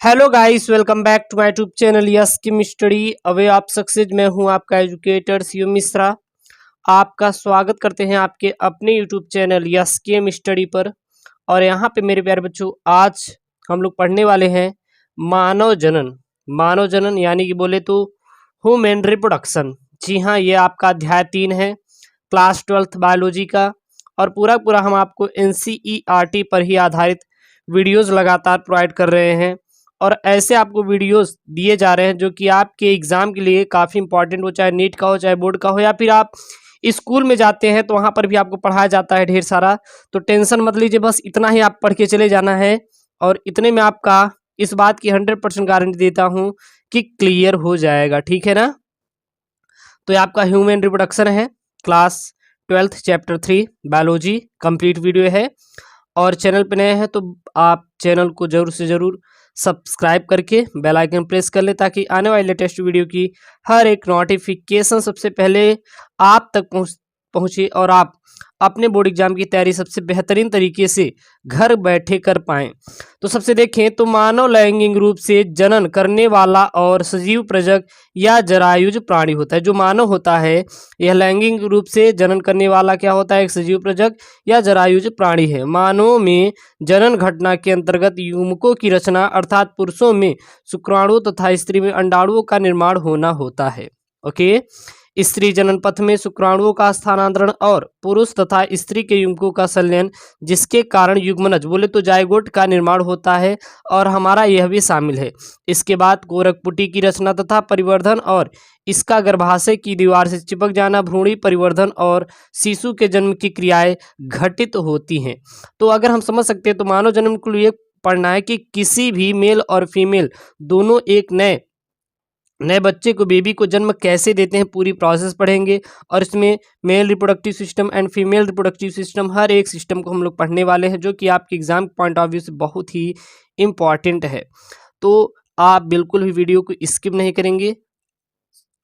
Hello guys, welcome back to my YouTube channel yes Kim study away आप success. मैं हूं आपका educator CU Mishra. आपका स्वागत करते हैं आपके अपने YouTube channel yes Kim study पर। और यहां पे मेरे प्यारे बच्चों, आज हम लोग पढ़ने वाले हैं मानव जनन। मानव जनन यानी कि बोले तो ह्यूमन रिप्रोडक्शन। जी हाँ, ये आपका अध्याय 3 है, क्लास 12th बायोलॉजी का। और पूरा पूरा हम आपको NCERT पर ही आधारित वीडियोस लगातार प्रोवाइड कर रहे हैं। और ऐसे आपको वीडियोस दिए जा रहे हैं जो कि आपके एग्जाम के लिए काफ़ी इंपॉर्टेंट हो, चाहे नीट का हो, चाहे बोर्ड का हो, या फिर आप स्कूल में जाते हैं तो वहाँ पर भी आपको पढ़ाया जाता है ढेर सारा। तो टेंशन मत लीजिए, बस इतना ही आप पढ़ के चले जाना है। और इतने में आपका इस बात की 100% गारंटी देता हूँ कि क्लियर हो जाएगा, ठीक है ना। तो ये आपका ह्यूमन रिप्रोडक्शन है, class 12th chapter 3 biology complete video है। और चैनल पे नए हैं तो आप चैनल को जरूर से ज़रूर सब्सक्राइब करके बेल आइकन प्रेस कर ले, ताकि आने वाली लेटेस्ट वीडियो की हर एक नोटिफिकेशन सबसे पहले आप तक पहुँचे और आप अपने बोर्ड एग्जाम की तैयारी सबसे बेहतरीन तरीके से घर बैठे कर पाएँ। तो सबसे देखें तो मानव लैंगिक रूप से जनन करने वाला और सजीव प्रजक या जरायुज प्राणी होता है। जो मानव होता है यह लैंगिक रूप से जनन करने वाला क्या होता है, एक सजीव प्रजक या जरायुज प्राणी है। मानवों में जनन घटना के अंतर्गत युग्मकों की रचना अर्थात पुरुषों में शुक्राणु तथा स्त्री में अंडाणुओं का निर्माण होना होता है। ओके, स्त्री जनन पथ में शुक्राणुओं का स्थानांतरण और पुरुष तथा स्त्री के युग्मकों का संलयन, जिसके कारण युग्मनज बोले तो जायगोट का निर्माण होता है, और हमारा यह भी शामिल है। इसके बाद कोरकपुटी की रचना तथा परिवर्धन और इसका गर्भाशय की दीवार से चिपक जाना, भ्रूणी परिवर्धन और शिशु के जन्म की क्रियाएं घटित होती हैं। तो अगर हम समझ सकते हैं तो मानव जन्म के लिए पढ़ना है कि किसी भी मेल और फीमेल दोनों एक नए बच्चे को, बेबी को जन्म कैसे देते हैं, पूरी प्रोसेस पढ़ेंगे। और इसमें male reproductive system and female reproductive system, हर एक सिस्टम को हम लोग पढ़ने वाले हैं, जो कि आपके एग्जाम पॉइंट ऑफ व्यू से बहुत ही इम्पॉर्टेंट है। तो आप बिल्कुल भी वीडियो को स्किप नहीं करेंगे,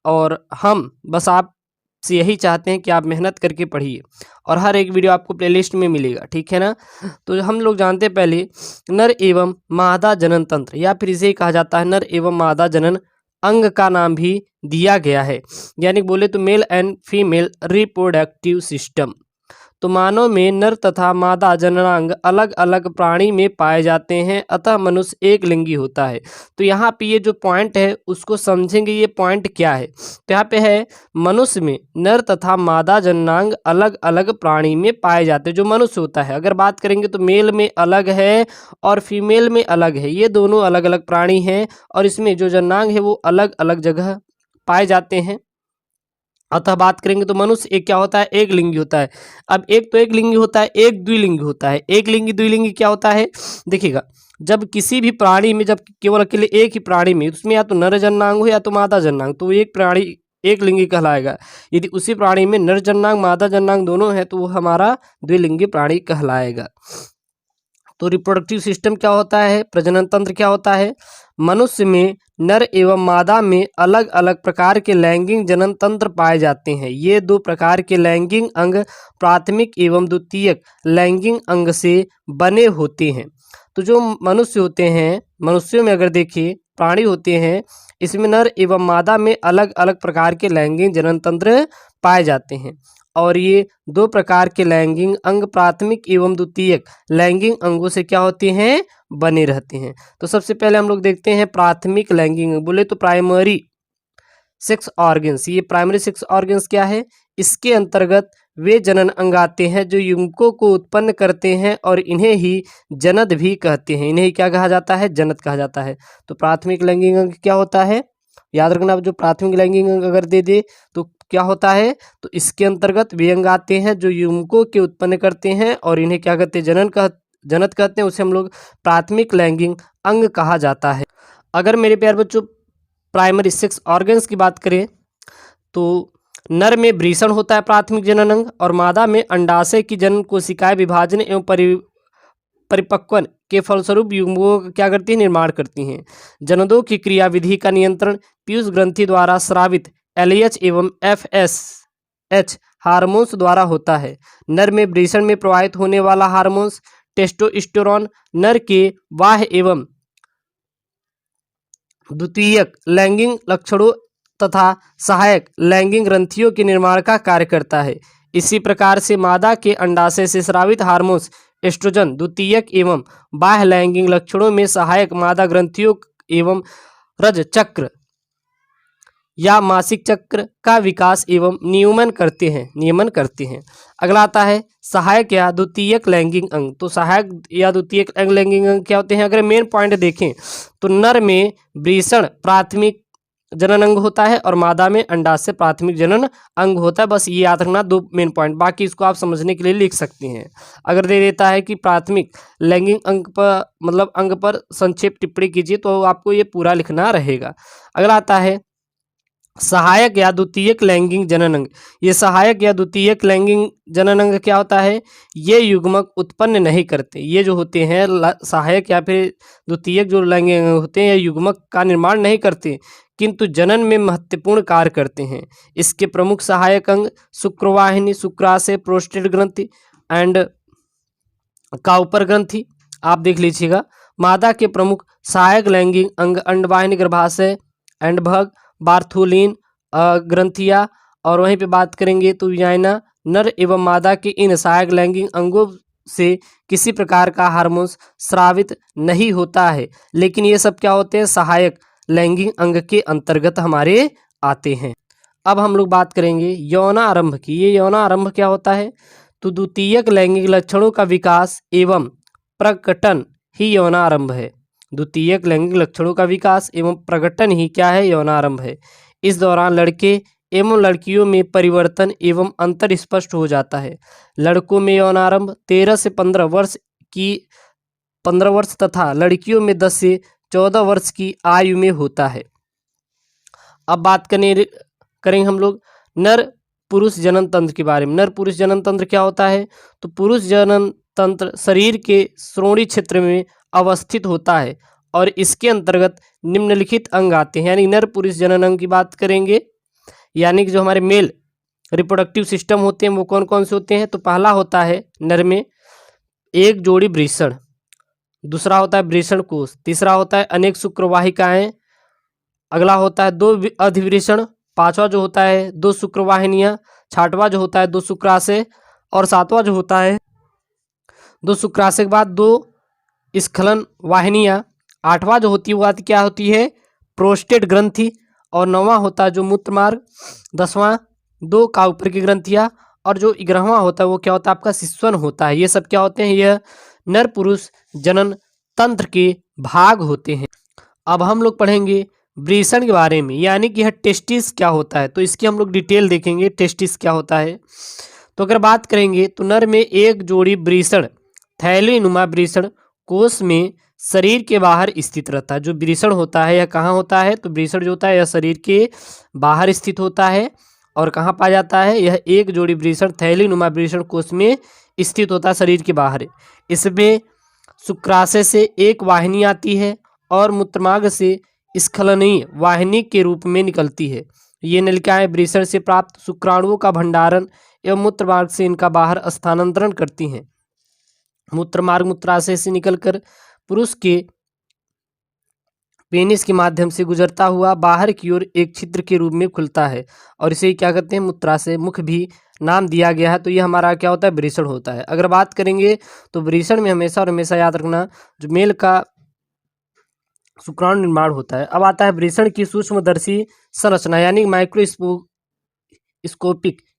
और हम बस आप से यही चाहते हैं कि आप मेहनत करके पढ़िए, और हर एक वीडियो आपको प्लेलिस्ट में मिलेगा, ठीक है ना। तो हम लोग जानते हैं पहले नर एवं मादा जनन तंत्र, या फिर इसे कहा जाता है नर एवं मादा जनन अंग का नाम भी दिया गया है, यानी बोले तो male and female reproductive system. तो मानव में नर तथा मादा जननांग अलग अलग प्राणी में पाए जाते हैं, अतः मनुष्य एक लिंगी होता है। तो यहाँ पे ये जो पॉइंट है उसको समझेंगे, ये पॉइंट क्या है। तो यहाँ पे है मनुष्य में नर तथा मादा जननांग अलग अलग प्राणी में पाए जाते हैं। जो मनुष्य होता है, अगर बात करेंगे तो मेल में अलग है और फीमेल में अलग है, ये दोनों अलग अलग प्राणी हैं, और इसमें जो जननांग है वो अलग अलग जगह पाए जाते हैं। अतः बात करेंगे तो मनुष्य एक क्या होता है, एक लिंगी होता है। अब एक तो एक लिंगी होता है, एक द्विलिंगी होता है। एक लिंगी द्विलिंगी क्या होता है, देखिएगा, जब किसी भी प्राणी में, जब केवल अकेले एक ही प्राणी में, उसमें या तो नर जननांग हो या तो मादा जननांग, तो वो एक प्राणी एक लिंगी कहलाएगा। यदि उसी प्राणी में नर जननांग मादा जननांग दोनों है तो वो हमारा द्विलिंगी प्राणी कहलाएगा। तो रिप्रोडक्टिव सिस्टम क्या होता है, प्रजनन तंत्र क्या होता है। मनुष्य में नर एवं मादा में अलग अलग प्रकार के लैंगिक जनन तंत्र पाए जाते हैं। ये दो प्रकार के लैंगिक अंग प्राथमिक एवं द्वितीयक लैंगिक अंग से बने होते हैं। तो जो मनुष्य होते हैं, मनुष्यों में अगर देखिए प्राणी होते हैं, इसमें नर एवं मादा में अलग अलग प्रकार के लैंगिक जनन तंत्र पाए जाते हैं। और ये दो प्रकार के लैंगिक अंग प्राथमिक एवं द्वितीयक लैंगिक अंगों से क्या होते हैं, बने रहते हैं। तो सबसे पहले हम लोग देखते हैं प्राथमिक लैंगिक अंग, बोले तो प्राइमरी सेक्स ऑर्गन्स। ये प्राइमरी सेक्स ऑर्गन्स क्या है, इसके अंतर्गत वे जनन अंग आते हैं जो युग्मकों को उत्पन्न करते हैं, और इन्हें ही जनद भी कहते हैं। इन्हें क्या कहा जाता है, जनद कहा जाता है। तो प्राथमिक लैंगिक अंग क्या होता है, याद रखना, जो प्राथमिक लैंगिक अंग अगर दे दे तो क्या होता है, तो इसके अंतर्गत वे अंग आते हैं जो युग्मकों के उत्पन्न करते हैं, और इन्हें क्या कहते हैं, जनद कहते हैं। उसे हम लोग प्राथमिक लैंगिक अंग कहा जाता है। अगर मेरे प्यारे बच्चों प्राइमरी सेक्स ऑर्गन्स की बात करें तो नर में वृषण होता है प्राथमिक जनन अंग, और मादा में अंडाशय की जनन कोशिकाएं विभाजन एवं परिपक्वन के फलस्वरूप युग्मकों का क्या करती है, निर्माण करती हैं। जननों की क्रियाविधि का नियंत्रण पीयूष ग्रंथि द्वारा स्रावित LH एवं FSH हार्मोन्स द्वारा होता है। नर में वृषण में प्रवाहित होने वाला हार्मोन्स टेस्टोस्टेरोन नर के बाह्य एवं द्वितीयक लैंगिक लक्षणों तथा सहायक लैंगिक ग्रंथियों के निर्माण का कार्य करता है। इसी प्रकार से मादा के अंडाशय से स्रावित हार्मोन्स एस्ट्रोजन द्वितीयक एवं बाह्य लैंगिक लक्षणों में सहायक मादा ग्रंथियों एवं रज चक्र या मासिक चक्र का विकास एवं नियमन करते हैं। अगला आता है सहायक या द्वितीयक लैंगिक अंग। तो सहायक या द्वितीयक लैंगिक अंग क्या होते हैं? अगर मेन पॉइंट देखें तो नर में वृषण प्राथमिक जनन अंग होता है और मादा में अंडाशय प्राथमिक जनन अंग होता है। बस ये याद रखना, दो मेन पॉइंट, बाकी इसको आप समझने के लिए लिख सकते हैं। अगर दे देता है कि प्राथमिक लैंगिक अंग पर मतलब अंग पर संक्षेप टिप्पणी कीजिए तो आपको ये पूरा लिखना रहेगा। अगला आता है सहायक या द्वितीयक लैंगिक जनन अंग। ये सहायक या द्वितीयक लैंगिक जनन अंग क्या होता है? ये युग्मक उत्पन्न नहीं करते। ये जो होते हैं सहायक या फिर द्वितीयक जो लैंगिक अंग होते हैं, ये युग्मक का निर्माण नहीं करते किंतु जनन में महत्वपूर्ण कार्य करते हैं। इसके प्रमुख सहायक अंग शुक्रवाहिनी, शुक्राशय, प्रोस्टेट ग्रंथि एंड काउपर ग्रंथि आप देख लीजिएगा। मादा के प्रमुख सहायक लैंगिक अंग अंडवाहिनी, गर्भाशय, एंडभग, बार्थोलिन ग्रंथिया, और वहीं पे बात करेंगे तो विजाइना। नर एवं मादा के इन सहायक लैंगिक अंगों से किसी प्रकार का हार्मोन्स स्रावित नहीं होता है, लेकिन ये सब क्या होते हैं? सहायक लैंगिक अंग के अंतर्गत हमारे आते हैं। अब हम लोग बात करेंगे यौनारंभ की। ये यौनारंभ क्या होता है? तो द्वितीयक लैंगिक लक्षणों का विकास एवं प्रकटन ही यौनारंभ है। द्वितीयक लैंगिक लक्षणों का विकास एवं प्रकटन ही क्या है? यौनारंभ है। इस दौरान लड़के एवं लड़कियों में परिवर्तन एवं अंतर स्पष्ट हो जाता है। लड़कों में यौनारंभ 13 से 15 वर्ष तथा लड़कियों में 10 से 14 वर्ष की आयु में होता है। अब बात करेंगे हम लोग नर पुरुष जनन तंत्र के बारे में। नर पुरुष जनन तंत्र क्या होता है? तो पुरुष जनन तंत्र शरीर के श्रोणि क्षेत्र में अवस्थित होता है और इसके अंतर्गत निम्नलिखित अंग आते हैं। यानी नर पुरुष जनन अंग की बात करेंगे, यानी कि जो हमारे मेल रिप्रोडक्टिव सिस्टम होते हैं वो कौन कौन से होते हैं? तो पहला होता है नर में एक जोड़ी वृषण, दूसरा होता है वृषण कोष, तीसरा होता है अनेक शुक्रवाहिकाएं, अगला होता है 2 अधिवृषण, पांचवा जो होता है 2 शुक्रवाहिनियां, छठवां जो होता है 2 शुक्राशय, और सातवां जो होता है 2 शुक्राशय के बाद 2 स्खलन वाहिनियां, आठवां जो होती है वो क्या होती है? प्रोस्टेट ग्रंथि, और नौवां होता है जो मूत्र मार्ग, 10वां 2 काउपर की ग्रंथियां, और जो 11वां होता है वो क्या होता है? आपका शिश्वन होता है। ये सब क्या होते हैं? यह नर पुरुष जनन तंत्र के भाग होते हैं। अब हम लोग पढ़ेंगे वृषण के बारे में, यानी कि यह टेस्टिस क्या होता है। तो इसकी हम लोग डिटेल देखेंगे टेस्टिस क्या होता है। तो अगर बात करेंगे तो नर में एक जोड़ी वृषण थैलीनुमा वृषण कोष में शरीर के बाहर स्थित रहता है। जो वृषण होता है यह कहाँ होता है? तो वृषण जो होता है यह शरीर के बाहर स्थित होता है। और कहाँ पाया जाता है? यह एक जोड़ी वृषण थैलीनुमा वृषण कोष में स्थित होता है शरीर के बाहर। इसमें शुक्राशय से एक वाहिनी आती है और मूत्रमार्ग से स्खलनीय वाहिनी के रूप में निकलती है। ये नलिकाएं वृषण से प्राप्त शुक्राणुओं का भंडारण एवं मूत्रमार्ग से इनका बाहर स्थानांतरण करती हैं। मूत्रमार्ग मूत्राशय से निकलकर पुरुष के पेनिस के माध्यम से गुजरता हुआ बाहर की ओर एक छिद्र के रूप में खुलता है और इसे क्या कहते हैं? मूत्राशय मुख भी नाम दिया गया है। तो ये हमारा क्या होता है? वृषण होता है। अगर बात करेंगे तो वृषण में हमेशा और हमेशा याद रखना जो मेल का शुक्राणु निर्माण होता है। अब आता है वृषण की सूक्ष्मदर्शी संरचना, यानी माइक्रोस्कोपिक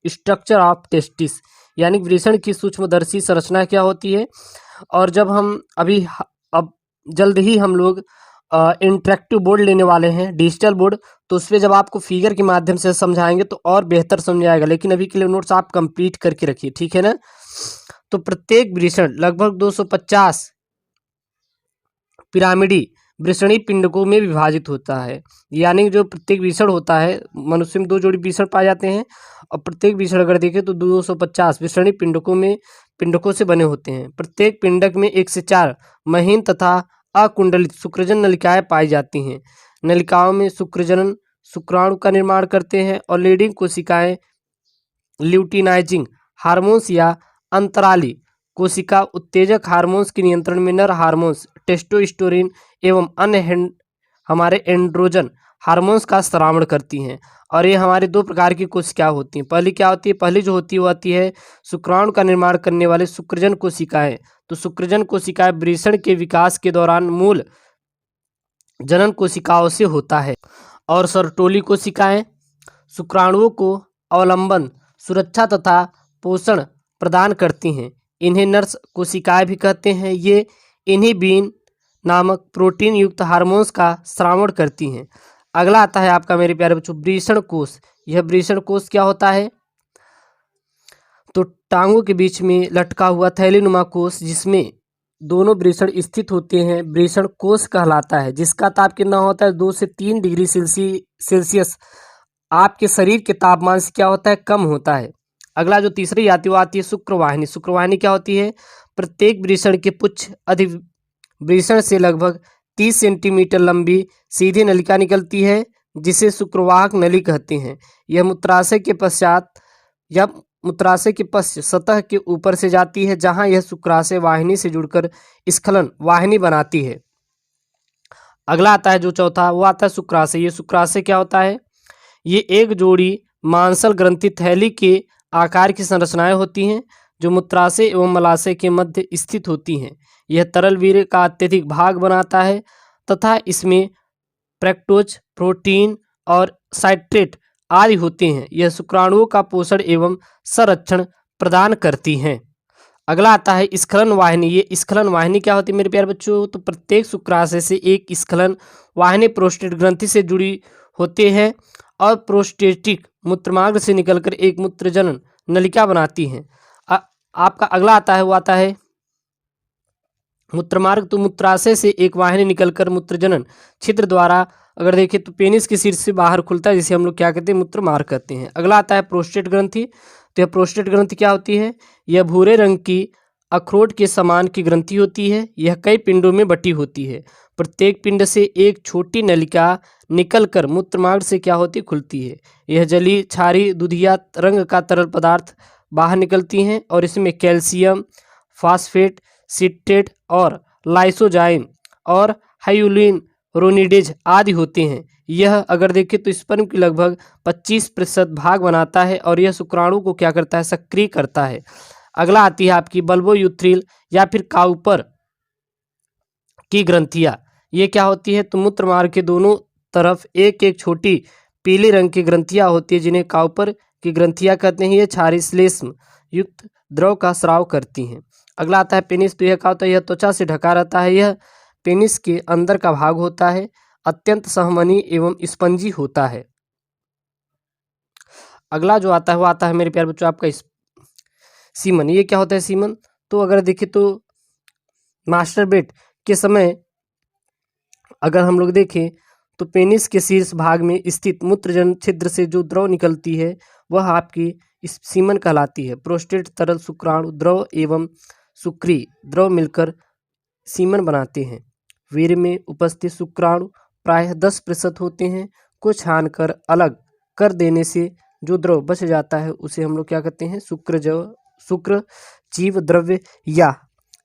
स्ट्रक्चर ऑफ टेस्टिस, यानी वृषण की सूक्ष्मदर्शी संरचना क्या होती है। और जब हम अब जल्द ही हम लोग इंटरेक्टिव बोर्ड लेने वाले हैं, डिजिटल बोर्ड, तो उस पर जब आपको फिगर के माध्यम से समझाएंगे तो और बेहतर समझ आएगा। लेकिन अभी के लिए नोट्स आप कंप्लीट करके रखिए, ठीक है ना। तो प्रत्येक वृषण लगभग 250 पिरामिडी वृषणी पिंडकों में विभाजित होता है। यानी जो प्रत्येक वृषण होता है, मनुष्य में 2 जोड़ी वृषण पाए जाते हैं और प्रत्येक वृषण अगर देखें तो 250 वृषणी पिंडकों से बने होते हैं। प्रत्येक पिंडक में 1 से 4 महीन तथा अकुंडलित शुक्रजन नलिकाएं पाई जाती हैं। नलिकाओं में शुक्रजनन शुक्राणु का निर्माण करते हैं और लीडिंग कोशिकाएं ल्यूटिनाइजिंग हार्मोन्स या अंतराली कोशिका उत्तेजक हार्मोन्स के नियंत्रण में नर हार्मोन्स टेस्टोस्टेरोन एवं अन्य हमारे एंड्रोजन हार्मोन्स का स्रावण करती हैं। और ये हमारे दो प्रकार की कोशिका होती हैं। पहली क्या होती है? पहली जो होती है वो आती है शुक्राणु का निर्माण करने वाले शुक्रजन कोशिकाएं। तो शुक्रजन कोशिकाएं वृषण के विकास के दौरान मूल जनन कोशिकाओं से होता है। और सर्टोली कोशिकाएं शुक्राणुओं को अवलंबन, सुरक्षा तथा पोषण प्रदान करती हैं। इन्हें नर्स कोशिकाएं भी कहते हैं। ये इन्हिबिन नामक प्रोटीन युक्त हार्मोन्स का स्रावण करती हैं। अगला आता है आपका मेरे प्यारे बच्चों वृषण कोश। यह वृषण कोश क्या होता है? तो टांगों के बीच में लटका हुआ थैलीनुमा कोश जिसमें दोनों वृषण स्थित होते हैं, वृषण कोश कहलाता है, जिसका ताप कितना होता है? 2 से 3 डिग्री सेल्सियस आपके शरीर के तापमान से क्या होता है? कम होता है। अगला जो तीसरी आती है वो आती है शुक्रवाहिनी। शुक्रवाहिनी क्या होती है? प्रत्येक वृषण के पुच्छ अधिवृषण से लगभग 30 सेंटीमीटर लंबी सीधी नलिका निकलती है जिसे शुक्रवाहक नली कहते हैं। यह मूत्राशय के पश्चात सतह के ऊपर से जाती है जहां यह शुक्राशय वाहिनी से जुड़कर स्खलन वाहिनी बनाती है। अगला आता है जो चौथा, वो आता है शुक्राशय। ये शुक्राशय क्या होता है? ये एक जोड़ी मांसल ग्रंथि थैली के आकार की संरचनाएं होती हैं जो मूत्राशय एवं मलाशय के मध्य स्थित होती हैं। यह तरल वीर्य का अत्यधिक भाग बनाता है तथा इसमें फ्रक्टोज, प्रोटीन और साइट्रेट आदि होते हैं। यह शुक्राणुओं का पोषण एवं संरक्षण प्रदान करती हैं। अगला आता है स्खलन वाहिनी। ये स्खलन वाहिनी क्या होती है मेरे प्यारे बच्चों? तो प्रत्येक शुक्राशय से एक स्खलन वाहिनी प्रोस्टेट ग्रंथि से जुड़ी होते हैं और प्रोस्टेटिक मूत्रमार्ग से निकलकर एक मूत्रजनन नलिका बनाती हैं। आपका अगला आता है वो आता है मूत्रमार्ग। तो मूत्राशय से एक वाहिनी निकलकर मूत्रजनन छिद्र द्वारा अगर देखें तो पेनिस के शीर्ष से बाहर खुलता है, जिसे हम लोग क्या कहते हैं? मूत्रमार्ग कहते हैं। अगला आता है प्रोस्टेट ग्रंथि। तो यह प्रोस्टेट ग्रंथि क्या होती है? यह भूरे रंग की अखरोट के समान की ग्रंथि होती है। यह कई पिंडों में बटी होती है। प्रत्येक पिंड से एक छोटी नलिका निकलकर मूत्रमार्ग से क्या होती? खुलती है। यह जली क्षारी दुधिया रंग का तरल पदार्थ बाहर निकलती हैं और इसमें कैल्शियम, फास्फेट, सिट्रेट और लाइसोजाइम और हाइलुरोनिडेज आदि होते हैं। यह अगर देखें तो स्पर्म की लगभग 25% भाग बनाता है और यह शुक्राणु को क्या करता है? सक्रिय करता है। अगला आती है आपकी बल्बोयूथ्रिल या फिर काउपर की ग्रंथियां। ये क्या होती है? तो मूत्रमार्ग के दोनों तरफ एक एक छोटी पीले रंग की ग्रंथियां होती है जिन्हें काउपर की ग्रंथियां कहते हैं। ये क्षारीय श्लेष्म युक्त द्रव का स्राव करती हैं। अगला आता है पेनिस। तो यह क्या होता है? यह त्वचा से ढका रहता है। यह पेनिस के अंदर का भाग होता है, अत्यंत संवहनी एवं स्पंजी होता है। अगला जो आता है वो आता है मेरे प्यारे बच्चों आपका सीमन। ये क्या होता है सीमन? तो अगर देखें तो मास्टरबेट के समय अगर हम लोग देखें तो पेनिस के शीर्ष भाग में स्थित मूत्रजन छिद्र से जो द्रव निकलती है वह आपकी सीमन कहलाती है। प्रोस्टेट तरल शुक्राणु द्रव एवं शुक्री द्रव मिलकर सीमन बनाते हैं। वीर्य में उपस्थित शुक्राणु प्रायः 10% होते हैं को छानकर अलग कर देने से जो द्रव बच जाता है उसे हम लोग क्या कहते हैं? शुक्र जीव द्रव्य या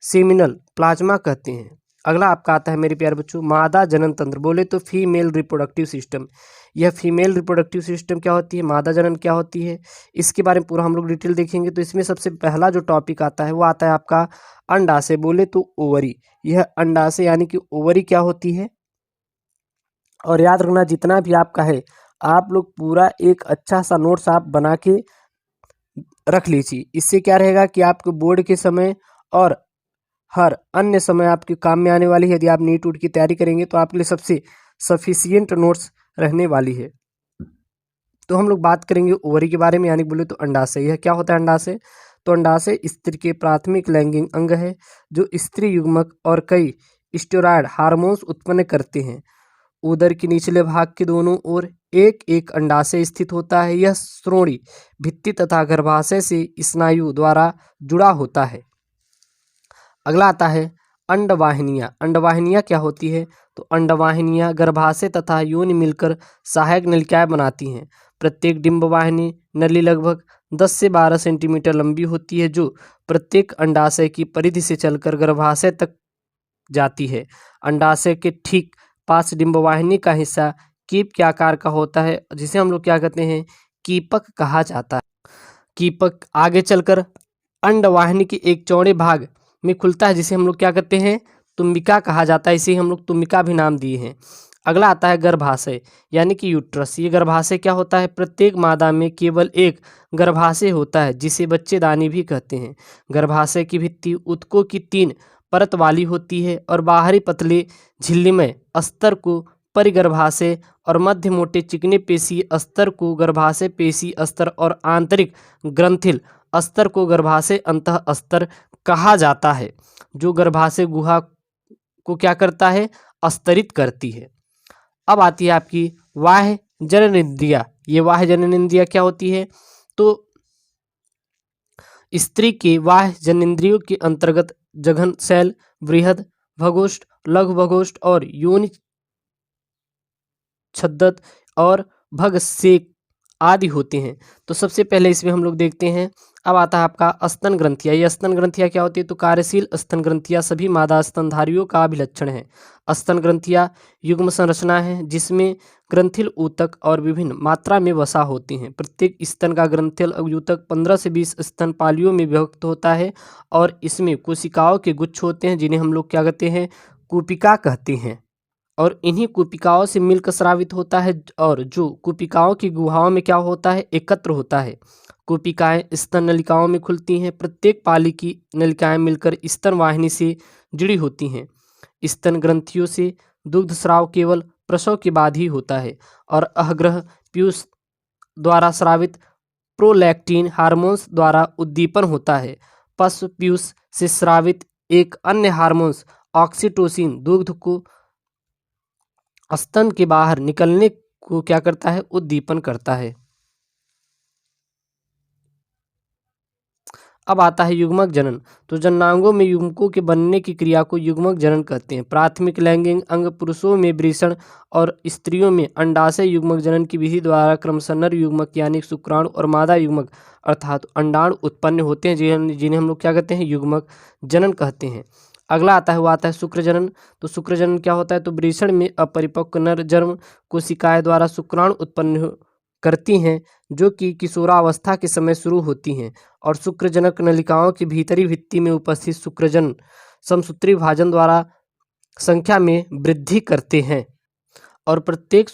सेमिनल प्लाज्मा कहते हैं। अगला आपका आता है मेरे प्यारे बच्चों मादा जनन तंत्र। बोले तो फीमेल रिप्रोडक्टिव सिस्टम। यह फीमेल रिप्रोडक्टिव सिस्टम क्या होती है? मादा जनन क्या होती है? इसके बारे में पूरा हम लोग डिटेल देखेंगे। तो इसमें सबसे पहला जो टॉपिक आता है वो आता है आपका अंडाशय। बोले तो ओवरी। यह अंडाशय यानी कि ओवरी क्या होती है? और याद रखना जितना भी आपका है आप लोग पूरा एक अच्छा सा नोट्स आप बना के रख लीजिए। इससे क्या रहेगा कि आपको बोर्ड के समय और हर अन्य समय आपके काम में आने वाली है। यदि आप नीट उट की तैयारी करेंगे तो आपके लिए सबसे सफिशियंट नोट्स रहने वाली है। तो हम लोग बात करेंगे ओवरी के बारे में, यानी बोले तो अंडाशय। यह क्या होता है अंडाशय? तो अंडाशय स्त्री के प्राथमिक लैंगिक अंग है जो स्त्री युग्मक और कई स्टेरॉयड हार्मोन्स उत्पन्न करते हैं। उदर के निचले भाग के दोनों ओर एक एक अंडाशय स्थित होता है। यह श्रोणि भित्ति तथा गर्भाशय से स्नायु द्वारा जुड़ा होता है। अगला आता है अंडवाहिनियाँ। अंडवाहिनियाँ क्या होती है? तो अंडवाहिनियाँ गर्भाशय तथा योनि मिलकर सहायक नलिकाएं बनाती हैं। प्रत्येक डिंबवाहिनी नली लगभग 10 से 12 सेंटीमीटर लंबी होती है जो प्रत्येक अंडाशय की परिधि से चलकर गर्भाशय तक जाती है। अंडाशय के ठीक पास डिंबवाहिनी का हिस्सा कीप के आकार का होता है, जिसे हम लोग क्या कहते हैं, कीपक कहा जाता है। कीपक आगे चलकर अंडवाहिनी के एक चौड़े भाग में खुलता है, जिसे हम लोग क्या कहते हैं, तुम्बिका कहा जाता है। इसे हम लोग तुम्बिका भी नाम दिए हैं। अगला आता है गर्भाशय यानी कि यूट्रस। ये गर्भाशय क्या होता है, प्रत्येक मादा में केवल एक गर्भाशय होता है, जिसे बच्चेदानी भी कहते हैं। गर्भाशय की भित्ति ऊतकों की 3 परत वाली होती है और बाहरी पतले झिल्लीमय अस्तर को परिगर्भाशय और मध्य मोटे चिकने पेशी अस्तर को गर्भाशय पेशी अस्तर और आंतरिक ग्रंथिल अस्तर को गर्भाशय अंतः अस्तर कहा जाता है, जो गर्भाशय गुहा को क्या करता है, अस्तरित करती है। अब आती है आपकी बाह्य जननेंद्रिया। ये बाह्य जननेंद्रिया क्या होती है, तो स्त्री के बाह्य जननेंद्रियों के अंतर्गत जघन शैल, बृहद भगोष्ठ, लघु भगोष्ठ और योनि छद्मत और भगसेक आदि होते हैं। तो सबसे पहले इसमें हम लोग देखते हैं। अब आता है आपका स्तन ग्रंथियाँ। ये स्तन ग्रंथियाँ क्या होती है, तो कार्यशील स्तन ग्रंथियाँ सभी मादा स्तनधारियों का अभिलक्षण है। स्तन ग्रंथियाँ युग्म संरचना है, जिसमें ग्रंथिल ऊतक और विभिन्न मात्रा में वसा होती हैं। प्रत्येक स्तन का ग्रंथिल ऊतक 15 से 20 स्तन पालियों में विभक्त होता है और इसमें कोशिकाओं के गुच्छ होते हैं, जिन्हें हम लोग क्या कहते हैं, कूपिका कहते हैं। और इन्हीं कूपिकाओं से मिलकर स्रावित होता है, और जो कूपिकाओं की गुहाओं में क्या होता है, एकत्र होता है। कूपिकाएं स्तन नलिकाओं में खुलती हैं। प्रत्येक पाली की नलिकाएं मिलकर स्तन वाहिनी से जुड़ी होती हैं। स्तन ग्रंथियों से दुग्ध स्राव केवल प्रसव के बाद ही होता है और अहग्रह पीयूष द्वारा स्रावित प्रोलैक्टिन हार्मोन्स द्वारा उद्दीपन होता है। पशु पीयूष से स्रावित एक अन्य हार्मोन्स ऑक्सीटोसिन दुग्ध को स्तन के बाहर निकलने को क्या करता है, उद्दीपन करता है। अब आता है युग्मक जनन। तो जननांगों में युग्मकों के बनने की क्रिया को युग्मक जनन कहते हैं। प्राथमिक लैंगिक अंग पुरुषों में वृषण और स्त्रियों में अंडाशय युग्मक जनन की विधि द्वारा क्रमशः नर युग्मक यानी शुक्राणु और मादा युग्मक अर्थात अंडाणु उत्पन्न होते हैं, जिन्हें हम लोग क्या कहते हैं, युग्मक जनन कहते हैं। अगला आता है, वो आता है शुक्र जनन। तो शुक्र जनन क्या होता है, तो वृषण में अपरिपक्व नर जन्म कोशिकाएं द्वारा शुक्राणु उत्पन्न करती हैं, जो कि किशोरावस्था के समय शुरू होती हैं और शुक्रजनक नलिकाओं की भीतरी भित्ति में उपस्थित शुक्रजन समसूत्री विभाजन द्वारा संख्या में वृद्धि करते हैं। और प्रत्येक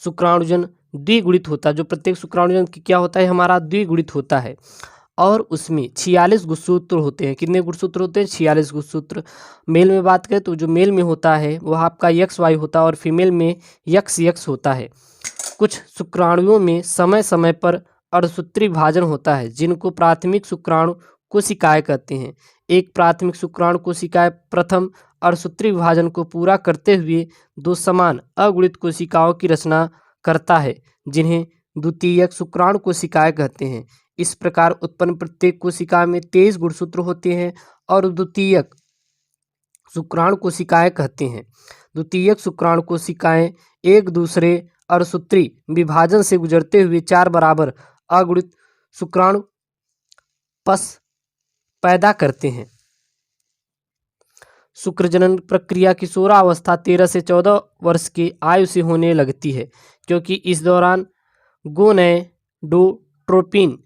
शुक्राणुजन द्विगुणित होता है। जो प्रत्येक शुक्राणुजन की क्या होता है, हमारा द्विगुणित होता है और उसमें 46 गुणसूत्र होते हैं। कितने गुणसूत्र होते हैं, 46 गुणसूत्र। मेल में बात करें तो जो मेल में होता है वह आपका XY होता है और फीमेल में XX होता है। कुछ शुक्राणुओं में समय समय पर अर्धसूत्री विभाजन होता है, जिनको प्राथमिक शुक्राणु कोशिकाएं कहते हैं। एक प्राथमिक शुक्राणु कोशिकाएं प्रथम अर्धसूत्री विभाजन को पूरा करते हुए 2 समान अगुणित कोशिकाओं की रचना करता है, जिन्हें द्वितीयक शुक्राणु कोशिकाएं कहते हैं। इस प्रकार उत्पन्न प्रत्येक कोशिका में 23 गुणसूत्र होते हैं और द्वितीयक शुक्राणु कोशिकाएं कहते हैं। द्वितीयक शुक्राणु कोशिकाएं एक दूसरे अर्धसूत्री विभाजन से गुजरते हुए 4 बराबर अगुणित शुक्राणु पस पैदा करते हैं। शुक्रजनन प्रक्रिया किशोरावस्था 13 से 14 वर्ष की आयु से होने लगती है, क्योंकि इस दौरान गोनेडोट्रोपिन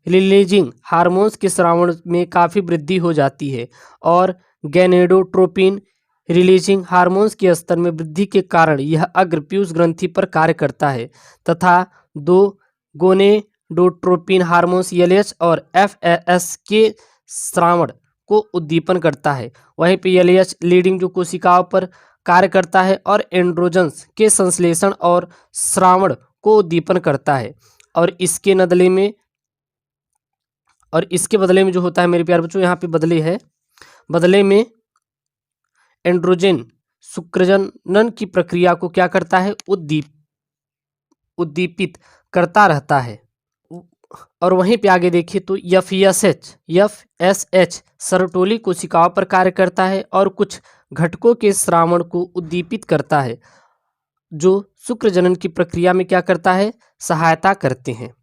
रिलीजिंग हार्मोन्स के स्रावण में काफ़ी वृद्धि हो जाती है और गैनेडोट्रोपिन रिलीजिंग हार्मोन्स के स्तर में वृद्धि के कारण यह अग्र पीयूष ग्रंथि पर कार्य करता है तथा 2 गोनेडोट्रोपिन हार्मोन्स LH और FAS के स्रावण को उद्दीपन करता है। वहीं पे LH लीडिंग जो कोशिकाओं पर कार्य करता है और एंड्रोजन्स के संश्लेषण और स्रावण को उद्दीपन करता है और इसके बदले में जो होता है मेरे प्यारे बच्चों, यहाँ पे बदले में एंड्रोजन शुक्रजनन की प्रक्रिया को क्या करता है, उद्दीपित करता रहता है। और वहीं पे आगे देखिए तो FSH सरटोली कोशिकाओं पर कार्य करता है और कुछ घटकों के स्रावण को उद्दीपित करता है, जो शुक्रजनन की प्रक्रिया में क्या करता है, सहायता करते हैं।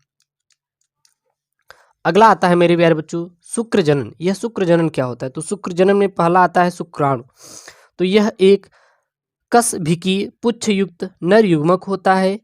अगला आता है मेरे प्यारे बच्चों शुक्रजनन। यह शुक्रजनन क्या होता है, तो शुक्रजनन में पहला आता है शुक्राणु। तो यह एक कसभिकी पुच्छ युक्त नर युग्मक होता है।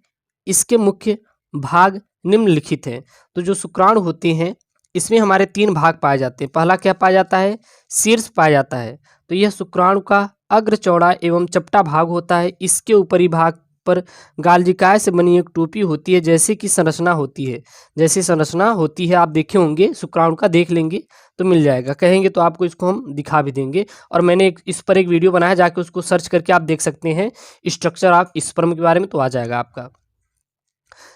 इसके मुख्य भाग निम्नलिखित हैं। तो जो शुक्राणु होते हैं इसमें हमारे 3 भाग पाए जाते हैं। पहला क्या पाया जाता है? शीर्ष पाया जाता है। तो यह शुक्राणु का अग्र चौड़ा एवं चपटा भाग होता है। इसके ऊपरी भाग पर गालजिकाय से बनी एक टोपी होती है, जैसे कि संरचना होती है। जैसी संरचना होती है आप देखे होंगे, शुक्राणु का देख लेंगे तो मिल जाएगा। कहेंगे तो आपको इसको हम दिखा भी देंगे, और मैंने इस पर एक वीडियो बनाया, जाके उसको सर्च करके आप देख सकते हैं स्ट्रक्चर ऑफ स्पर्म के बारे में, तो आ जाएगा आपका।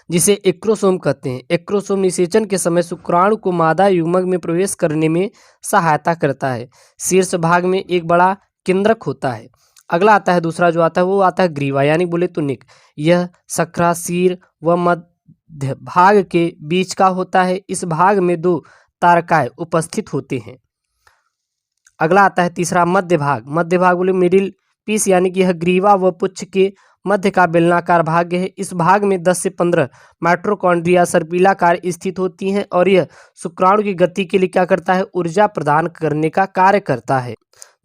जिसे एक्रोसोम कहते हैं। एक्रोसोम निषेचन के समय शुक्राणु को मादा युग्मक में प्रवेश करने में सहायता करता है। शीर्ष भाग में एक बड़ा केंद्रक होता है। अगला आता है, दूसरा जो आता है वो आता है ग्रीवा, यानी बोले तो निक। यह शखरा सिर व मध्य भाग के बीच का होता है। इस भाग में 2 तारकाएं उपस्थित होते हैं। अगला आता है तीसरा मध्य भाग। मध्य भाग बोले मिडिल पीस, यानी कि यह ग्रीवा व पुच्छ के मध्य का बेलनाकार भाग है। इस भाग में 10 से 15 माइटोकॉन्ड्रिया सर्पिलाकार स्थित होती हैं, और यह शुक्राणु की गति के लिए क्या करता है? ऊर्जा प्रदान करने का कार्य करता है।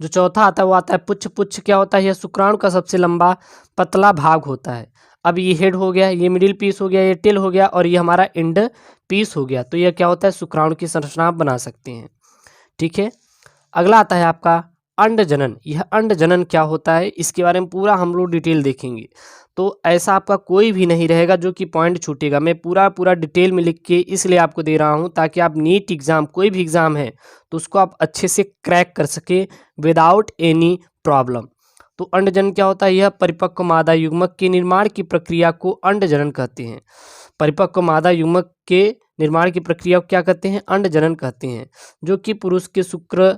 जो चौथा आता है वो आता है पुच्छ। पुच्छ क्या होता है? यह शुक्राणु का सबसे लंबा पतला भाग होता है। अब ये हेड हो गया, ये मिडिल पीस हो गया, ये टेल हो गया, और ये हमारा एंड पीस हो गया। तो यह क्या होता है? शुक्राणु की संरचना आप बना सकते हैं। ठीक है। अगला आता है आपका अंड जनन। यह अंड जनन क्या होता है, इसके बारे में पूरा हम लोग डिटेल देखेंगे। तो ऐसा आपका कोई भी नहीं रहेगा जो कि पॉइंट छूटेगा। मैं पूरा डिटेल में लिख के इसलिए आपको दे रहा हूं, ताकि आप नीट एग्जाम, कोई भी एग्जाम है तो उसको आप अच्छे से क्रैक कर सके विदाउट एनी प्रॉब्लम। तो अंड जनन क्या होता है? यह परिपक्व मादा युग्मक के निर्माण की प्रक्रिया को अंड जनन कहते हैं। परिपक्व मादा युग्मक के निर्माण की प्रक्रिया को क्या कहते हैं? अंड जनन कहते हैं, जो कि पुरुष के शुक्र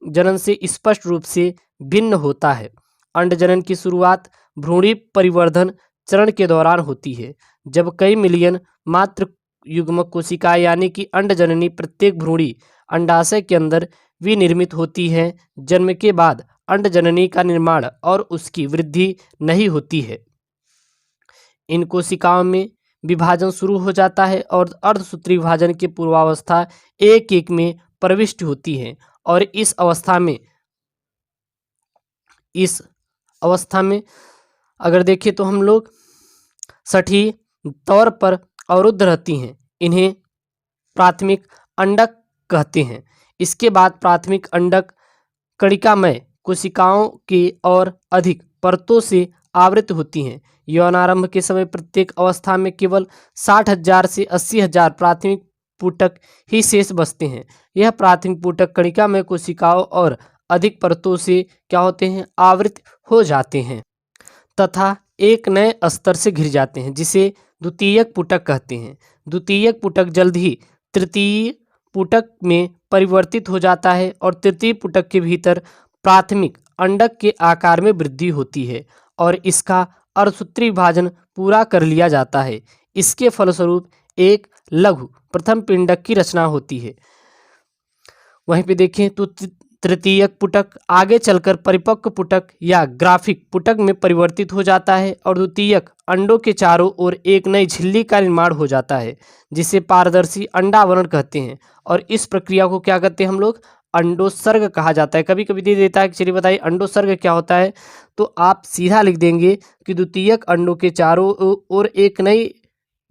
जनन से स्पष्ट रूप से भिन्न होता है। अंड जनन की शुरुआत भ्रूणी परिवर्धन चरण के दौरान होती है, जब कई मिलियन मात्र युग्मक कोशिकाएं, यानी कि अंड जननी प्रत्येक भ्रूणी अंडाशय के अंदर विनिर्मित होती हैं। जन्म के बाद अंड जननी का निर्माण और उसकी वृद्धि नहीं होती है। इन कोशिकाओं में विभाजन शुरू हो जाता है, और अर्धसूत्री विभाजन की पूर्वावस्था एक एक में प्रविष्ट होती है, और इस अवस्था में अगर देखें तो हम लोग सठी तौर पर अवरुद्ध रहती हैं। इन्हें प्राथमिक अंडक कहते हैं। इसके बाद प्राथमिक अंडक कणिकामय कोशिकाओं की और अधिक परतों से आवृत होती हैं। यौनारंभ के समय प्रत्येक अवस्था में केवल 60,000 से 80,000 प्राथमिक पुटक ही शेष बचते हैं। यह प्राथमिक पुटक कणिका में कोशिकाओं और अधिक परतों से क्या होते हैं? आवृत हो जाते हैं तथा एक नए स्तर से घिर जाते हैं, जिसे द्वितीयक पुटक कहते हैं। द्वितीयक पुटक जल्द ही तृतीय पुटक में परिवर्तित हो जाता है, और तृतीय पुटक के भीतर प्राथमिक अंडक के आकार में वृद्धि होती है, और इसका अर्धसूत्री विभाजन पूरा कर लिया जाता है। इसके फलस्वरूप एक लघु प्रथम पिंडक की रचना होती है। वहीं पे देखें तो तृतीयक पुटक आगे चलकर परिपक्व पुटक या ग्राफिक पुटक में परिवर्तित हो जाता है, और द्वितीयक अंडों के चारों ओर एक नई झिल्ली का निर्माण हो जाता है, जिसे पारदर्शी अंडावरण कहते हैं। और इस प्रक्रिया को क्या कहते हैं हम लोग? अंडोत्सर्ग कहा जाता है। कभी कभी दे देता है, चलिए बताइए अंडोत्सर्ग क्या होता है। तो आप सीधा लिख देंगे कि द्वितीयक अंडों के चारों ओर एक नई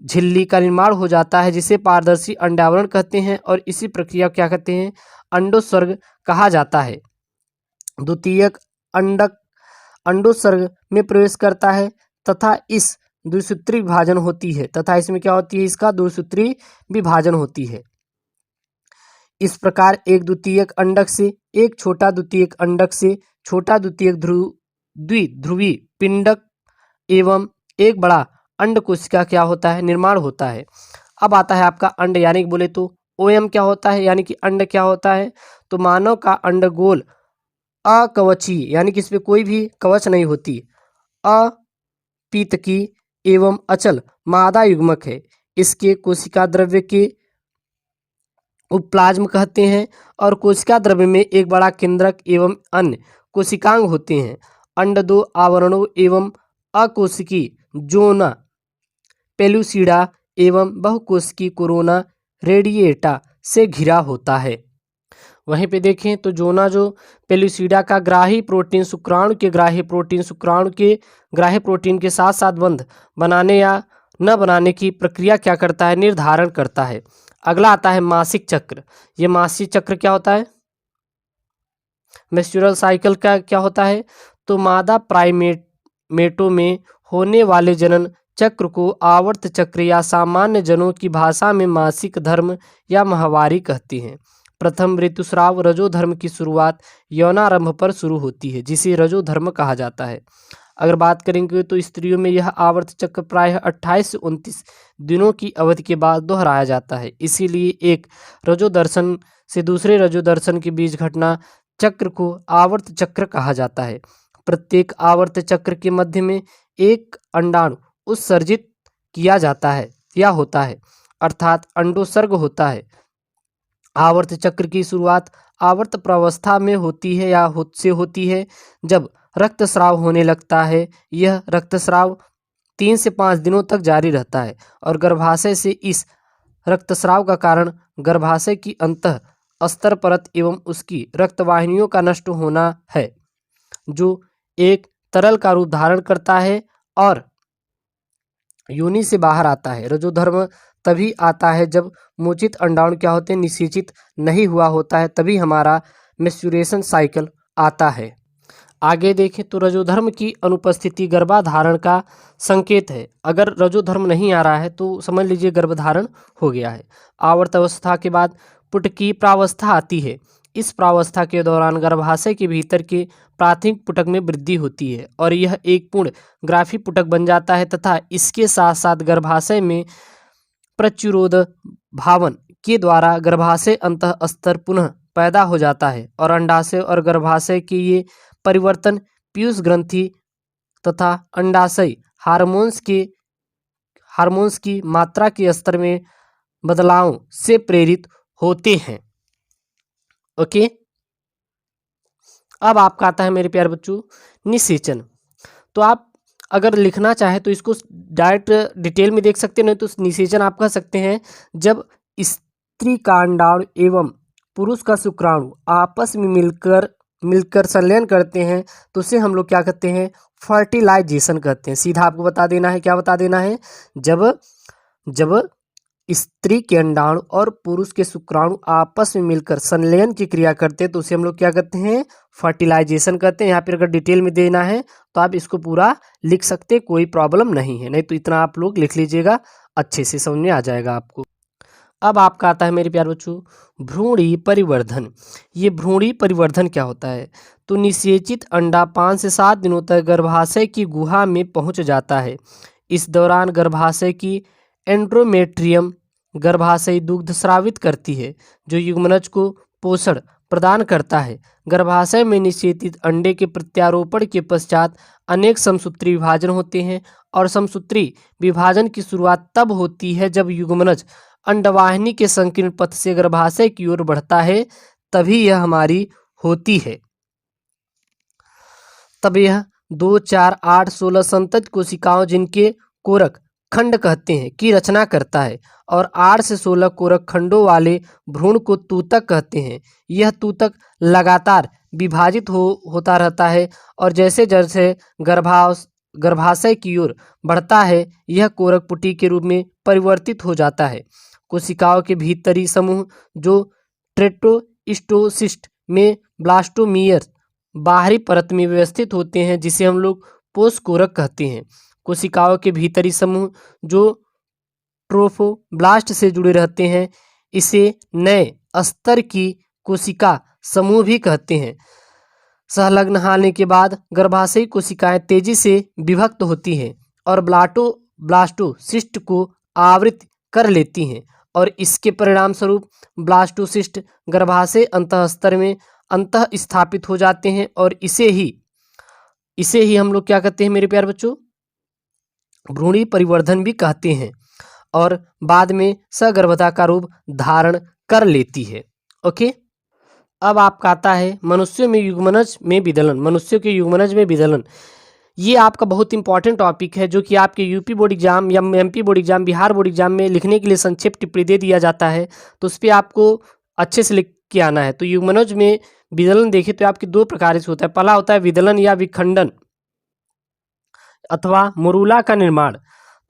झिल्ली का निर्माण हो जाता है, जिसे पारदर्शी अंडावरण कहते हैं, और इसी प्रक्रिया को क्या कहते हैं? अंडोत्सर्ग कहा जाता है। द्वितीयक अंडक अंडोत्सर्ग में प्रवेश करता है तथा इस द्विसूत्री विभाजन होती है, तथा इसमें क्या होती है? इसका द्विसूत्री विभाजन होती है। इस प्रकार एक द्वितीयक अंडक से एक छोटा द्वितीयक अंडक से छोटा द्वितीयक द्विध्रुवी पिंडक एवं एक बड़ा अंड कोशिका क्या होता है? निर्माण होता है। अब आता है आपका अंड, यानी कि बोले तो ओएम क्या होता है, यानी कि अंड क्या होता है? तो मानव का अंड गोल अकवचीय, यानी कि इसमें कोई भी कवच नहीं होती, अपीतकी एवं अचल मादा युग्मक है। इसके कोशिका द्रव्य के उपप्लाज्म कहते हैं, और कोशिका द्रव्य में एक बड़ा केंद्रक एवं अन्य कोशिकांग होते हैं। अंड 2 आवरणों एवं अकोशिकी जोना पेलुसिडा एवं बहुकोशिकी कोरोना रेडिएटा से घिरा होता है। वहीं पे देखें तो जोनाजो पेलुसिडा का ग्राही प्रोटीन शुक्राणु के ग्राही प्रोटीन के साथ साथ बंध बनाने या न बनाने की प्रक्रिया क्या करता है, निर्धारण करता है। अगला आता है मासिक चक्र। ये मासिक चक्र क्या होता है, मेस्टुरल साइकिल का क्या होता है, तो मादा प्राइमेटों में होने वाले जनन चक्र को आवर्त चक्र या सामान्य जनों की भाषा में मासिक धर्म या माहवारी कहती हैं। प्रथम ऋतुस्राव रजोधर्म की शुरुआत यौनारंभ पर शुरू होती है, जिसे रजोधर्म कहा जाता है। अगर बात करेंगे तो स्त्रियों में यह आवर्त चक्र प्रायः 28 से 29 दिनों की अवधि के बाद दोहराया जाता है। इसीलिए एक रजोदर्शन से दूसरे रजोदर्शन के बीच घटना चक्र को आवर्त चक्र कहा जाता है। प्रत्येक आवर्त चक्र के मध्य में एक अंडाणु उत्सर्जित किया जाता है या होता है, अर्थात अंडोत्सर्ग होता है। आवर्त चक्र की शुरुआत आवर्त प्रावस्था में होती है या होती है जब रक्तस्राव होने लगता है। यह रक्तस्राव 3 से 5 दिनों तक जारी रहता है और गर्भाशय से इस रक्तस्राव का कारण गर्भाशय की अंतः अस्तर परत एवं उसकी रक्तवाहिनियों का नष्ट होना है, जो एक तरल का रूप धारण करता है और योनि से बाहर आता है। रजोधर्म तभी आता है जब मोचित अंडाणु क्या होते हैं, निषेचित नहीं हुआ होता है, तभी हमारा मेंस्ट्रुएशन साइकिल आता है। आगे देखें तो रजोधर्म की अनुपस्थिति गर्भाधारण का संकेत है। अगर रजोधर्म नहीं आ रहा है तो समझ लीजिए गर्भधारण हो गया है। आवर्त अवस्था के बाद पुटकी प्रावस्था आती है। इस प्रावस्था के दौरान गर्भाशय के भीतर के प्राथमिक पुटक में वृद्धि होती है और यह एक पूर्ण ग्राफी पुटक बन जाता है तथा इसके साथ साथ गर्भाशय में प्रचुरोद भावन के द्वारा गर्भाशय अंतः अस्तर पुनः पैदा हो जाता है और अंडाशय और गर्भाशय के ये परिवर्तन पीयूष ग्रंथि तथा अंडाशय हार्मोन्स की मात्रा के स्तर में बदलावों से प्रेरित होते हैं। ओके, अब आपका आता है मेरे प्यारे बच्चों निषेचन। तो आप अगर लिखना चाहे तो इसको डायरेक्ट डिटेल में देख सकते हैं, नहीं तो निषेचन आप कह सकते हैं जब स्त्री का अंडाणु एवं पुरुष का शुक्राणु आपस में मिलकर संलयन करते हैं तो उसे हम लोग क्या कहते हैं, फर्टिलाइजेशन कहते हैं। सीधा आपको बता देना है, क्या बता देना है, जब स्त्री के अंडाणु और पुरुष के शुक्राणु आपस में मिलकर संलयन की क्रिया करते हैं तो उसे हम लोग क्या कहते हैं, फर्टिलाइजेशन कहते हैं। यहाँ पर अगर डिटेल में देना है तो आप इसको पूरा लिख सकते हैं, कोई प्रॉब्लम नहीं है, नहीं तो इतना आप लोग लिख लीजिएगा, अच्छे से समझ में आ जाएगा आपको। अब आपका आता है मेरे प्यारे बच्चों भ्रूणी परिवर्धन। ये भ्रूणी परिवर्धन क्या होता है, तो निषेचित अंडा 5 से 7 दिनों तक गर्भाशय की गुहा में पहुंच जाता है। इस दौरान गर्भाशय की एंड्रोमेट्रियम गर्भाशय दुग्ध स्रावित करती है जो युग्मनज को पोषण प्रदान करता है। गर्भाशय में निषेचित अंडे के प्रत्यारोपण के पश्चात अनेक समसूत्री विभाजन होते हैं और समसूत्री विभाजन की शुरुआत तब होती है जब युग्मनज अंडवाहिनी के संकीर्ण पथ से गर्भाशय की ओर बढ़ता है, तभी यह हमारी होती है। तब यह 2, 4, 8, 16 संतत कोशिकाओं जिनके कोरक खंड कहते हैं की रचना करता है और 8 से 16 कोरक खंडों वाले भ्रूण को तूतक कहते हैं। यह तूतक लगातार विभाजित होता रहता है और जैसे जैसे गर्भाशय की ओर बढ़ता है यह कोरक पुटी के रूप में परिवर्तित हो जाता है। कोशिकाओं के भीतरी समूह जो ट्रेटोस्टोसिस्ट में ब्लास्टोमियर बाहरी परत में व्यवस्थित होते हैं जिसे हम लोग पोषकोरक कहते हैं। कोशिकाओं के भीतरी समूह जो ट्रोफोब्लास्ट से जुड़े रहते हैं इसे नए स्तर की कोशिका समूह भी कहते हैं। संलग्न होने के बाद गर्भाशयी कोशिकाएं तेजी से विभक्त होती हैं और ब्लास्टोसिस्ट को आवृत कर लेती हैं और इसके परिणाम स्वरूप ब्लास्टोसिस्ट गर्भाशय अंतःस्तर में अंतः स्थापित हो जाते हैं और इसे ही हम लोग क्या कहते हैं मेरे प्यारे बच्चों, भ्रूणी परिवर्धन भी कहते हैं और बाद में सगर्भता का रूप धारण कर लेती है। ओके, अब आपका आता है मनुष्यों में युग्मनज में विदलन। मनुष्यों के युग्मनज में विदलन ये आपका बहुत इंपॉर्टेंट टॉपिक है जो कि आपके यूपी बोर्ड एग्जाम या MP board exam, Bihar board exam में लिखने के लिए संक्षिप्त टिप्पणी दे दिया जाता है, तो उस पर आपको अच्छे से के आना है। तो युग्मनज में विदलन देखें तो आपके दो प्रकार से होता है। पहला होता है विदलन या विखंडन अथवा मुरूला का निर्माण।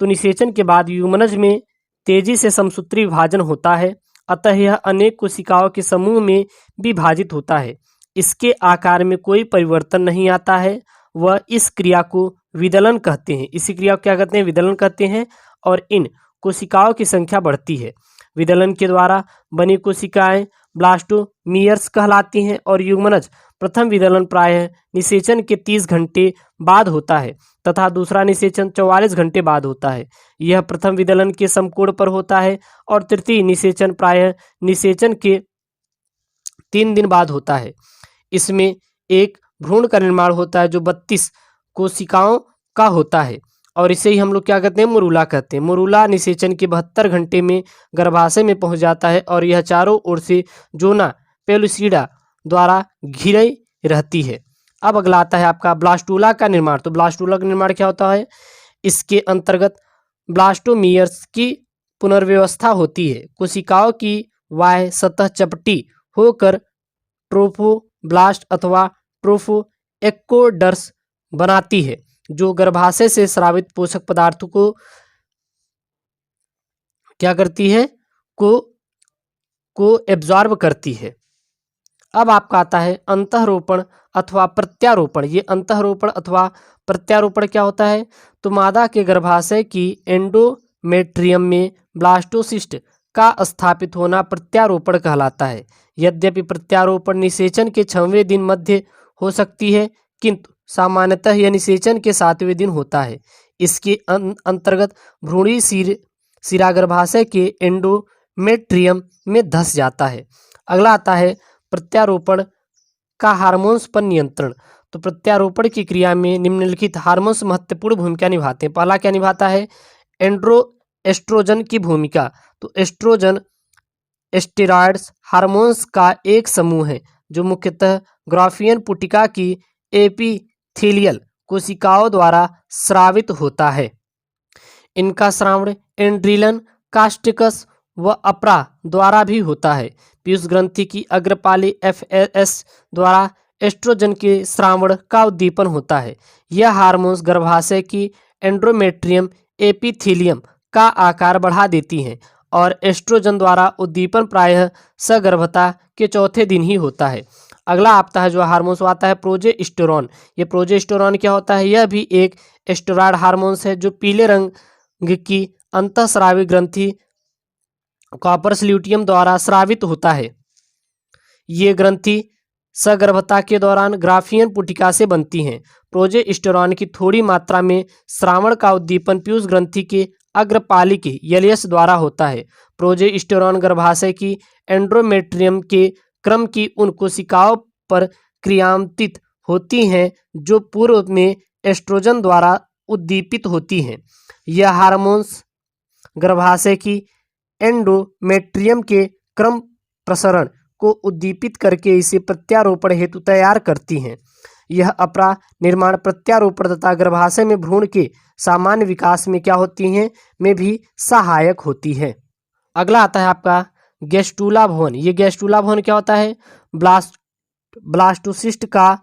तो निषेचन के बाद युग्मनज में तेजी से समसूत्री विभाजन होता है, अतः यह अनेक कोशिकाओं के समूह में विभाजित होता है। इसके आकार में कोई परिवर्तन नहीं आता है। वह इस क्रिया को विदलन कहते हैं। इसी क्रिया को क्या कहते हैं? विदलन कहते हैं। और इन कोशिकाओं की संख्या बढ़ती है। विदलन के द्वारा बनी कोशिकाएं ब्लास्टोमियर्स कहलाती हैं और युग्मनज प्रथम विदलन प्रायः निषेचन के 30 घंटे बाद होता है तथा दूसरा निषेचन 44 घंटे बाद होता है। यह प्रथम विदलन के समकोण पर होता है और तृतीय निषेचन प्रायः निषेचन के 3 दिन बाद होता है। इसमें एक भ्रूण का निर्माण होता है जो 32 कोशिकाओं का होता है और इसे ही हम लोग क्या कहते हैं? मुरूला कहते हैं। मुरूला निषेचन के 72 घंटे में गर्भाशय में पहुंच जाता है और यह चारों ओर से जोना पेलुसिडा द्वारा घिरी रहती है। अब अगला आता है आपका ब्लास्टूला का निर्माण। तो ब्लास्टूला का निर्माण क्या होता है? इसके अंतर्गत ब्लास्टोमियर्स की पुनर्व्यवस्था होती है। कोशिकाओं की बाह्य सतह चपटी होकर ट्रोफोब्लास्ट अथवा ट्रोफोएक्टोडर्स बनाती है जो गर्भाशय से स्रावित पोषक पदार्थों को क्या करती है? को एब्जॉर्ब करती है। अब आपका आता है अंतःरोपण अथवा प्रत्यारोपण। ये अंतःरोपण अथवा प्रत्यारोपण क्या होता है? तो मादा के गर्भाशय की एंडोमेट्रियम में ब्लास्टोसिस्ट का स्थापित होना प्रत्यारोपण कहलाता है। यद्यपि प्रत्यारोपण निषेचन के 6वें दिन मध्य हो सकती है, किंतु सामान्यतः यह निषेचन के 7वें दिन होता है। इसके अंतर्गत भ्रूणी सिरा गर्भाशय के एंडोमेट्रियम में धंस जाता है। अगला आता है प्रत्यारोपण का हार्मोन्स पर नियंत्रण। तो प्रत्यारोपण की क्रिया में निम्नलिखित हार्मोन्स महत्वपूर्ण भूमिका निभाते हैं। पहला क्या निभाता है? एस्ट्रोजन की भूमिका। तो एस्ट्रोजन स्टेरॉयड्स हार्मोन्स का एक समूह है जो मुख्यतः ग्राफियन पुटिका की एपिथेलियल कोशिकाओं द्वारा स्रावित होता है। इनका श्रावण एंड्रिलन, कास्टिकस व अपरा द्वारा भी होता है। पीयूष ग्रंथि की अग्रपाली FAS द्वारा एस्ट्रोजन के श्रावण का उद्दीपन होता है। यह हार्मोन्स गर्भाशय की एंडोमेट्रियम एपिथेलियम का आकार बढ़ा देती हैं और एस्ट्रोजन द्वारा उद्दीपन प्रायः सगर्भता के 4थे दिन ही होता है। अगला आता है जो हार्मोन्स आता है प्रोजेस्टेरॉन। ये प्रोजेस्टेरॉन क्या होता है? यह भी एक स्टेरॉयड हार्मोन्स है जो पीले रंग की अंतःस्रावी ग्रंथि कॉर्पस ल्यूटियम द्वारा स्रावित होता है। ये ग्रंथि सगर्भता के दौरान ग्राफियन पुटिका से बनती हैं। प्रोजेस्टेरॉन की थोड़ी मात्रा में श्रावण का उद्दीपन पीयूष ग्रंथि के अग्रपालिकी यलियस द्वारा होता है। प्रोजेस्टेरॉन गर्भाशय की एंडोमेट्रियम के क्रम की उन कोशिकाओं पर क्रियान्वित होती हैं जो पूर्व में एस्ट्रोजन द्वारा उद्दीपित होती हैं। यह हार्मोन्स गर्भाशय की एंडोमेट्रियम के क्रम प्रसरण को उद्दीपित करके इसे प्रत्यारोपण हेतु तैयार करती हैं। यह अपरा निर्माण प्रत्यारोपण तथा गर्भाशय में भ्रूण के सामान्य विकास में क्या होती हैं? में भी सहायक होती है। अगला आता है आपका गैस्टूला भवन। ये गैस्टूला भवन क्या होता है? ब्लास्टोसिस्ट का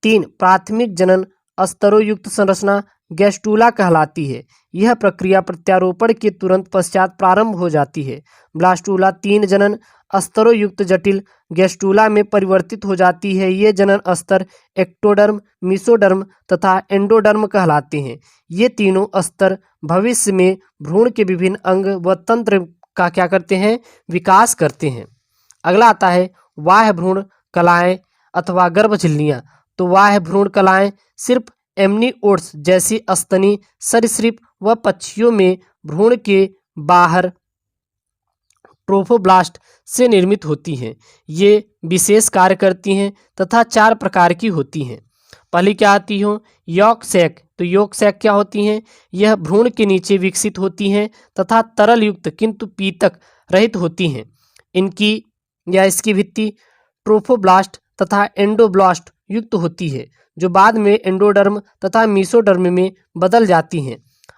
3 प्राथमिक जनन स्तरों युक्त संरचना गैस्टूला कहलाती है। यह प्रक्रिया प्रत्यारोपण के तुरंत पश्चात प्रारंभ हो जाती है। ब्लास्टूला 3 जनन स्तरों युक्त जटिल गैस्टूला में परिवर्तित हो जाती है। ये जनन स्तर एक्टोडर्म, मीसोडर्म तथा एंडोडर्म कहलाते हैं। ये तीनों स्तर भविष्य में भ्रूण के विभिन्न अंग व तंत्र का क्या करते हैं? विकास करते हैं। अगला आता है बाह्य भ्रूण कलाएं अथवा गर्भझिल्लियां। तो बाह्य भ्रूण कलाएं सिर्फ एमनिओट्स जैसी स्तनी सरीसृप व पक्षियों में भ्रूण के बाहर ट्रोफोब्लास्ट से निर्मित होती हैं। ये विशेष कार्य करती हैं तथा 4 प्रकार की होती हैं। पहली क्या आती हो? Yolk sac. तो यॉक सैक क्या होती हैं? यह भ्रूण के नीचे विकसित होती हैं तथा तरल युक्त किंतु पीतक रहित होती हैं। इनकी या इसकी भित्ति ट्रोफोब्लास्ट तथा एंडोब्लास्ट युक्त होती है जो बाद में एंडोडर्म तथा मीसोडर्म में बदल जाती हैं।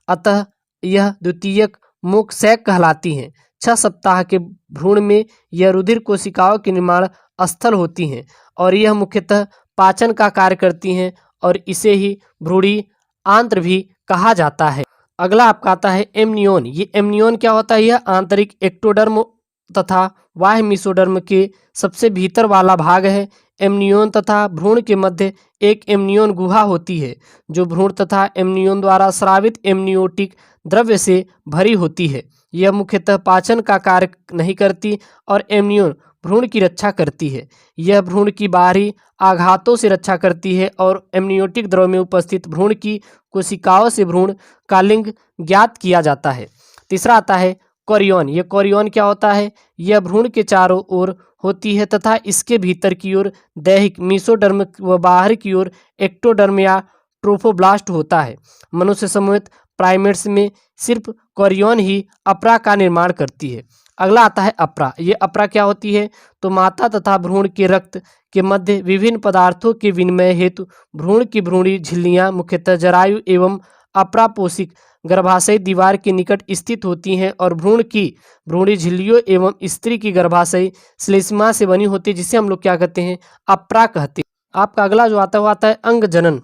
अतः यह द्वितीयक मोक सैक कहलाती हैं। 6 सप्ताह के भ्रूण में यह रुधिर कोशिकाओं के निर्माण स्थल होती हैं और यह मुख्यतः पाचन का कार्य करती हैं और इसे ही भ्रूणी आंत्र भी कहा जाता है। अगला आपका आता है एमनियोन। ये एमनियोन क्या होता है? यह आंतरिक एक्टोडर्म तथा बाह्य मेसोडर्म के सबसे भीतर वाला भाग है। एमनियोन तथा भ्रूण के मध्य एक एमनियोन गुहा होती है जो भ्रूण तथा एमनियोन द्वारा स्रावित एमनियोटिक द्रव्य से भरी होती है। यह मुख्यतः पाचन का कार्य नहीं करती और एमनियोन भ्रूण की रक्षा करती है। यह भ्रूण की बाहरी आघातों से रक्षा करती है और एमनियोटिक द्रव में उपस्थित भ्रूण की कोशिकाओं से भ्रूण का लिंग ज्ञात किया जाता है। तीसरा आता है कोरियन। ये कोरियन क्या होता है? यह भ्रूण के चारों ओर होती है तथा इसके भीतर की ओर दैहिक मेसोडर्म व बाहर की ओर एक्टोडर्म या ट्रोफोब्लास्ट होता है। मनुष्य समेत प्राइमेट्स में सिर्फ कोरियन ही अपरा का निर्माण करती है। अगला आता है अपरा। ये अपरा क्या होती है? तो माता तथा भ्रूण के रक्त के मध्य विभिन्न पदार्थों के विनिमय हेतु भ्रूण की भ्रूणी झिल्लियां मुख्यतः जरायु एवं अप्रापोषिक गर्भाशय दीवार के निकट स्थित होती हैं और भ्रूण की भ्रूणी झिल्लियों एवं स्त्री की गर्भाशय श्लेष्मा से बनी होती है, जिसे हम लोग क्या कहते हैं? अपरा कहते हैं। आपका अगला जो आता है वो आता है अंग जनन।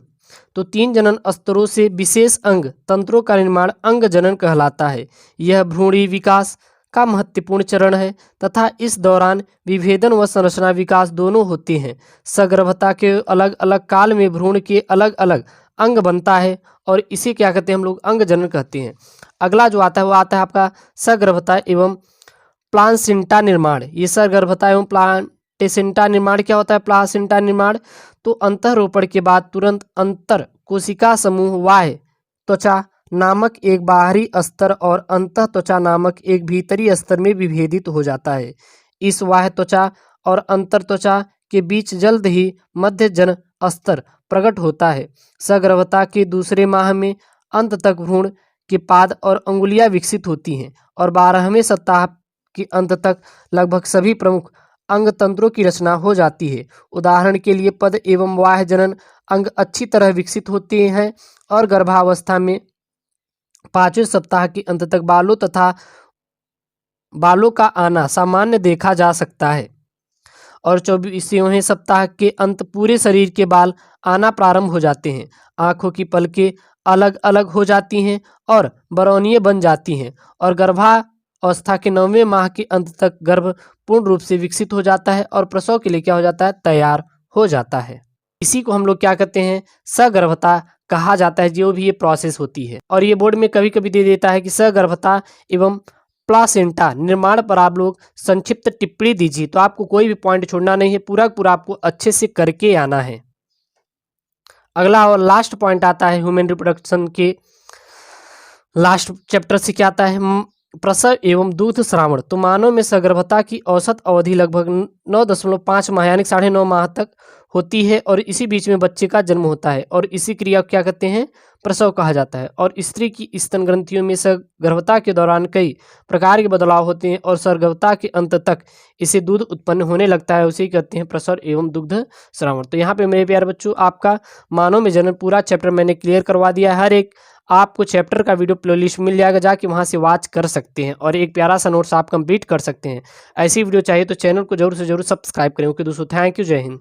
तो 3 जनन स्तरों से विशेष अंग तंत्रों का निर्माण अंग जनन कहलाता है। यह भ्रूणी विकास का महत्वपूर्ण चरण है तथा इस दौरान विभेदन व संरचना विकास दोनों होते हैं। सगर्भता के अलग अलग काल में भ्रूण के अलग अलग अंग बनता है और इसे क्या कहते हैं? हम लोग अंग जनन कहते हैं। अगला जो आता है वो आता है आपका सगर्भता एवं प्लासेंटा निर्माण। ये सगर्भता एवं प्लासेंटा निर्माण क्या होता है? प्लासेंटा निर्माण तो अंतःरोपण के बाद तुरंत अंतर कोशिका समूह बाह्य त्वचा नामक एक बाहरी स्तर और अंतः त्वचा नामक एक भीतरी स्तर में विभेदित हो जाता है। इस बाह्य त्वचा और अंतर त्वचा के बीच जल्द ही मध्य जन स्तर प्रकट होता है। सगर्भता के दूसरे माह में अंत तक भ्रूण के पाद और अंगुलियां विकसित होती हैं और 12वें सप्ताह के अंत तक लगभग सभी प्रमुख अंग तंत्रों की रचना हो जाती है। उदाहरण के लिए पद एवं बाह्य जनन अंग अच्छी तरह विकसित होते हैं और गर्भावस्था में 5वें सप्ताह के अंत तक बालों का आना सामान्य देखा जा सकता है और 24वें सप्ताह के अंत पूरे शरीर के बाल आना प्रारंभ हो जाते हैं। आँखों की पलकें अलग अलग हो जाती हैं और बरौनिये बन जाती हैं और गर्भावस्था के 9वें माह के अंत तक गर्भ पूर्ण रूप से विकसित हो जाता है और प्रसव के लिए क्या हो जाता है? तैयार हो जाता है। इसी को हम लोग क्या कहते हैं? सगर्भता कहा जाता है, जो भी ये प्रोसेस होती है। और ये बोर्ड में कभी कभी दे देता है कि सगर्भता एवं प्लासेंटा निर्माण पर आप लोग संक्षिप्त टिप्पणी दीजिए। तो आपको कोई भी पॉइंट छोड़ना नहीं है, पूरा पूरा आपको अच्छे से करके आना है। अगला और लास्ट पॉइंट आता है ह्यूमन रिप्रोडक्शन के लास्ट चैप्टर से क्या आता है? प्रसव एवं दूध श्रावण। तो मानव में सगर्भता की औसत अवधि लगभग 9.5 माह यानी 9.5 माह तक होती है और इसी बीच में बच्चे का जन्म होता है और इसी क्रिया को क्या कहते हैं? प्रसव कहा जाता है। और स्त्री की स्तन ग्रंथियों में सगर्भता के दौरान कई प्रकार के बदलाव होते हैं और सगर्भता के अंत तक इसे दूध उत्पन्न होने लगता है, उसे कहते हैं प्रसव एवं दुग्ध श्रावण। तो यहाँ पे मेरे प्यारे बच्चों आपका मानव में जन्म पूरा चैप्टर मैंने क्लियर करवा दिया। हर एक आपको चैप्टर का वीडियो प्लेलिस्ट मिल जाएगा, जाके वहाँ से वॉच कर सकते हैं और एक प्यारा सा नोट्स आप कंप्लीट कर सकते हैं। ऐसी वीडियो चाहिए तो चैनल को जरूर से जरूर सब्सक्राइब करें। ओके दोस्तों, थैंक यू, जय हिंद।